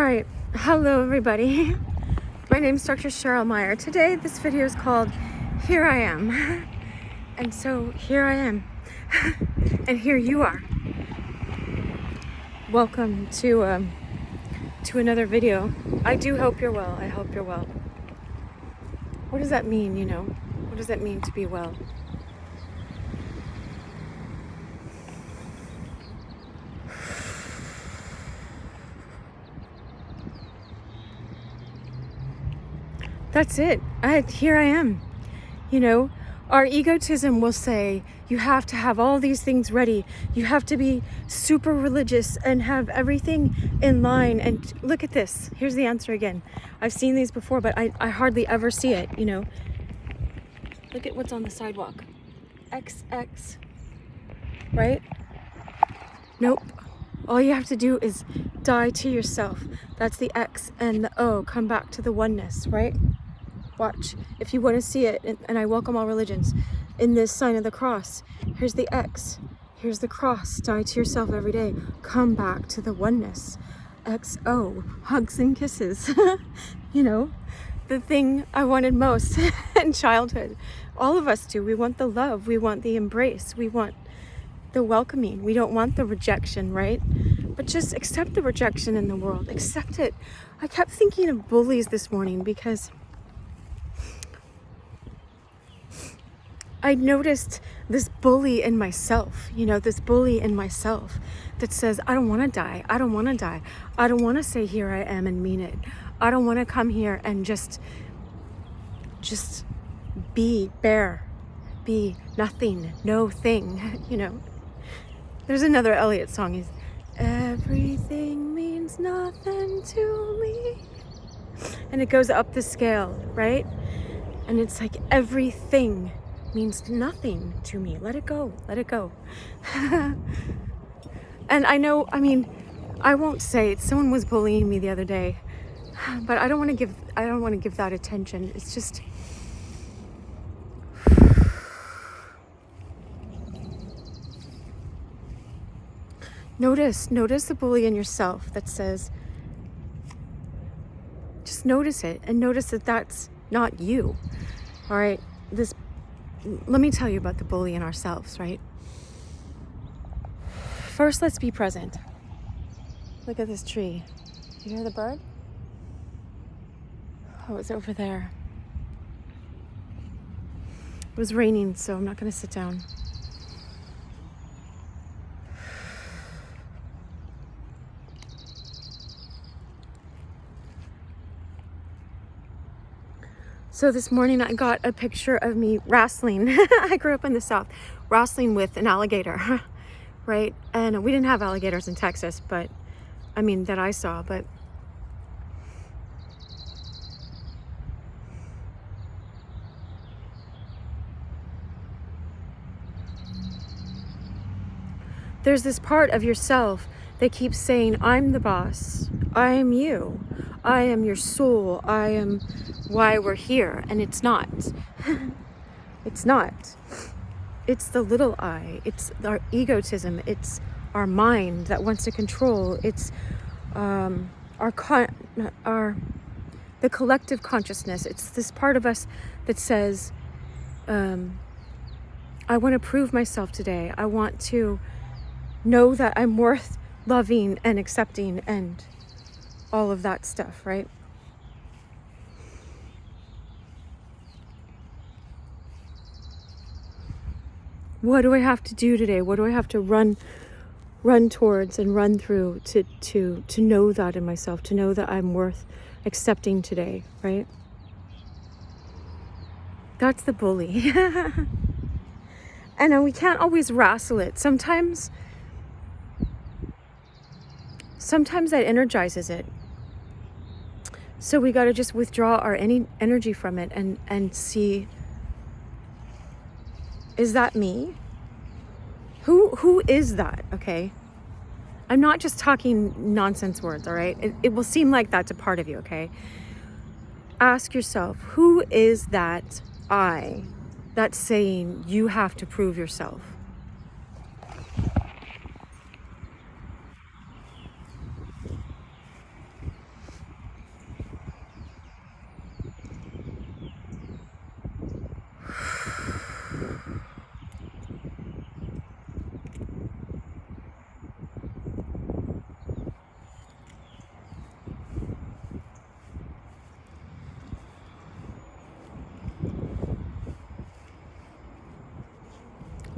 Alright, hello everybody. My name is Dr. Cheryl Meier. Today this video is called Here I Am. And so here I am. And here you are. Welcome to another video. I do hope you're well. I hope you're well. What does that mean, you know? What does that mean to be well? That's it. Here I am. You know, our egotism will say, you have to have all these things ready. You have to be super religious and have everything in line. And look at this. Here's the answer again. I've seen these before, but I hardly ever see it, you know. Look at what's on the sidewalk. XX. Right? Nope. All you have to do is die to yourself. That's the X and the O. Come back to the oneness, right? Watch. If you want to see it, and I welcome all religions, in this sign of the cross, here's the X. Here's the cross. Die to yourself every day. Come back to the oneness. XO. Hugs and kisses. You know, the thing I wanted most in childhood. All of us do. We want the love. We want the embrace. We want the welcoming. We don't want the rejection, right? But just accept the rejection in the world. Accept it. I kept thinking of bullies this morning because I noticed this bully in myself, you know, this bully in myself that says, I don't want to die. I don't want to die. I don't want to say here I am and mean it. I don't want to come here and just be bare, be nothing, no thing, you know. There's another Elliott song. He's, everything means nothing to me. And it goes up the scale, right? And it's like everything means nothing to me. Let it go. Let it go. And I know, I mean, I won't say it. Someone was bullying me the other day, but I don't want to give that attention. It's just notice the bully in yourself that says, just notice it and notice that that's not you. All right. Let me tell you about the bully in ourselves, right? First, let's be present. Look at this tree. You hear the bird? Oh, it's over there. It was raining, so I'm not going to sit down. So this morning I got a picture of me wrestling. I grew up in the South, wrestling with an alligator, right? And we didn't have alligators in Texas, but I mean, that I saw, but there's this part of yourself that keeps saying, I'm the boss. I am you. I am your soul. I am why we're here. And it's not. It's not. It's the little I. It's our egotism. It's our mind that wants to control. It's the collective consciousness. It's this part of us that says, I want to prove myself today. I want to know that I'm worth loving and accepting and all of that stuff, right? What do I have to do today? What do I have to run towards and run through to know that in myself, to know that I'm worth accepting today, right? That's the bully. And we can't always wrestle it. Sometimes that energizes it. So we got to just withdraw our any energy from it and see, is that me? Who is that? Okay. I'm not just talking nonsense words, all right? It will seem like that's a part of you, okay? Ask yourself, who is that I that's saying you have to prove yourself?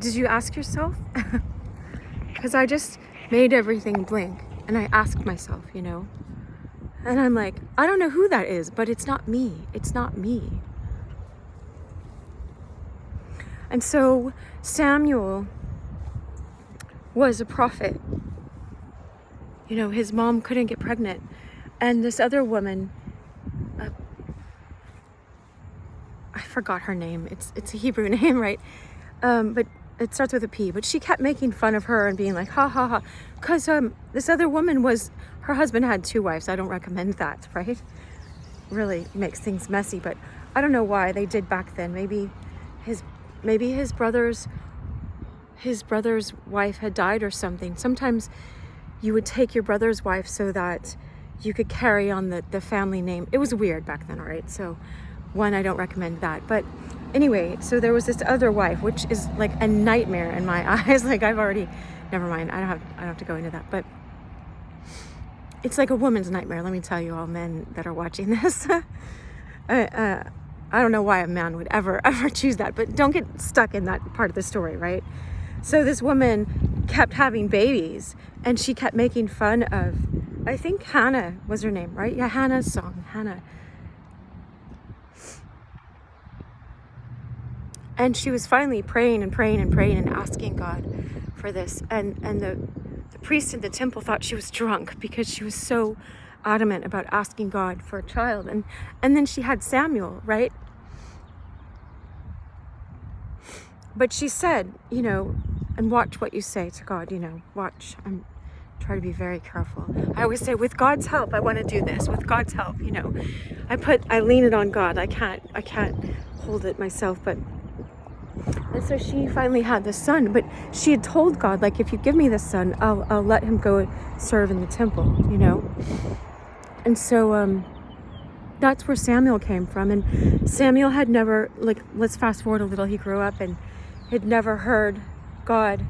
Did you ask yourself? Because I just made everything blank and I asked myself, you know, and I'm like, I don't know who that is, but it's not me. It's not me. And so Samuel was a prophet. You know, his mom couldn't get pregnant. And this other woman, I forgot her name. It's a Hebrew name, right? But it starts with a P. But she kept making fun of her and being like, ha, ha, ha. Because this other woman her husband had 2 wives. I don't recommend that, right? Really makes things messy. But I don't know why they did back then. Maybe his brother's wife had died or something. Sometimes you would take your brother's wife so that you could carry on the family name. It was weird back then, all right? So I don't recommend that. But anyway, so there was this other wife, which is like a nightmare in my eyes. Like never mind. I don't have to go into that. But it's like a woman's nightmare. Let me tell you, all men that are watching this. I don't know why a man would ever choose that, but don't get stuck in that part of the story, right? So this woman kept having babies and she kept making fun of, I think Hannah was her name, right? Yeah, Hannah's song, Hannah. And she was finally praying and asking God for this. And the priest in the temple thought she was drunk because she was so adamant about asking God for a child. And then she had Samuel, right? But she said, you know, and watch what you say to God, you know, watch. I'm trying to be very careful. I always say, with God's help, I want to do this. With God's help, you know, I lean it on God. I can't hold it myself. And so she finally had this son, but she had told God, like, if you give me this son, I'll let him go serve in the temple, you know. And so that's where Samuel came from. And Samuel had never, like, let's fast forward a little. He grew up and had never heard God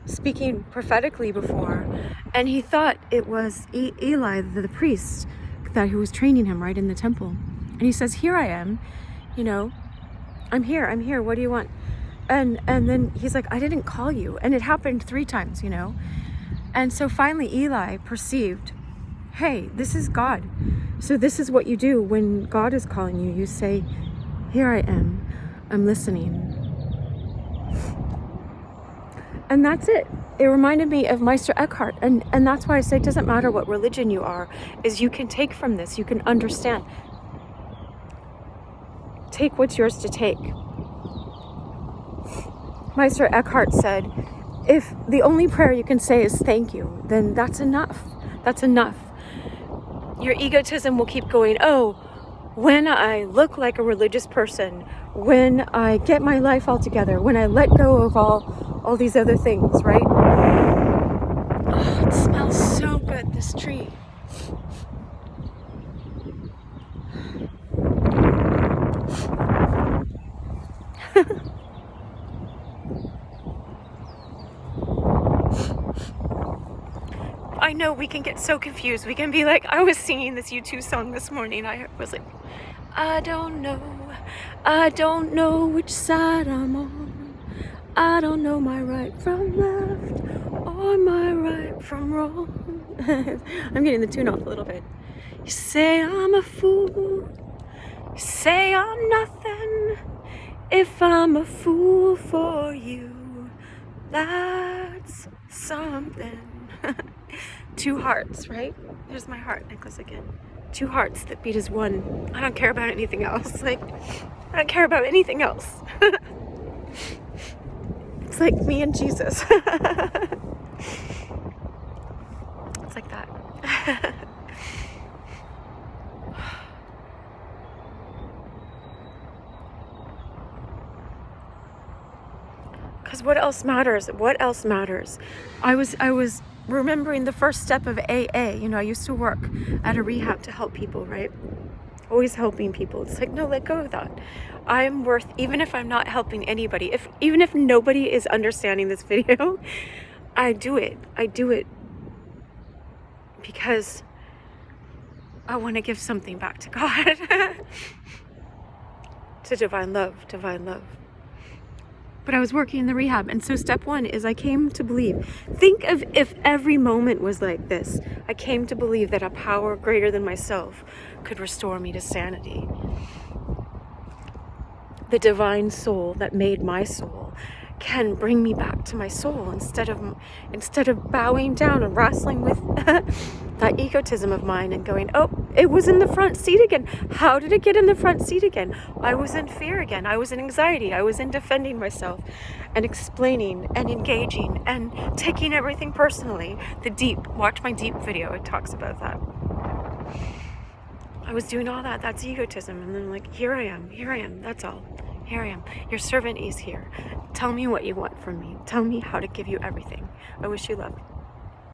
speaking prophetically before. And he thought it was Eli, the priest, who was training him right in the temple. And he says, here I am, you know, I'm here. What do you want? And then he's like, I didn't call you. And it happened 3 times, you know. And so finally Eli perceived, hey, this is God. So this is what you do when God is calling you. You say, here I am. I'm listening. And that's it. It reminded me of Meister Eckhart. And that's why I say it doesn't matter what religion you are, is you can take from this. You can understand. Take what's yours to take. Meister Eckhart said, if the only prayer you can say is thank you, then that's enough. That's enough. Your egotism will keep going, oh, when I look like a religious person, when I get my life all together, when I let go of all these other things, right? Oh, it smells so good, this tree. I know we can get so confused. We can be like, I was singing this U2 song this morning. I was like, I don't know which side I'm on. I don't know my right from left or my right from wrong. I'm getting the tune off a little bit. You say I'm a fool. You say I'm nothing. If I'm a fool for you, that's something. 2 hearts, right? There's my heart necklace again. 2 hearts that beat as one. I don't care about anything else. Like, I don't care about anything else. It's like me and Jesus. It's like that. Because what else matters? What else matters? I was remembering the first step of AA. You know, I used to work at a rehab to help people, right? Always helping people. It's like, no, let go of that. I'm worth, even if I'm not helping anybody, even if nobody is understanding this video, I do it because I want to give something back to God. To divine love. But I was working in the rehab. And so step one is I came to believe. Think of if every moment was like this. I came to believe that a power greater than myself could restore me to sanity. The divine soul that made my soul can bring me back to my soul instead of bowing down and wrestling with that egotism of mine and going, oh, it was in the front seat again. How did it get in the front seat again? I was in fear again. I was in anxiety. I was in defending myself and explaining and engaging and taking everything personally. Watch my deep video. It talks about that. I was doing all that. That's egotism. And then like, here I am. That's all. Here I am. Your servant is here. Tell me what you want from me. Tell me how to give you everything. I wish you love.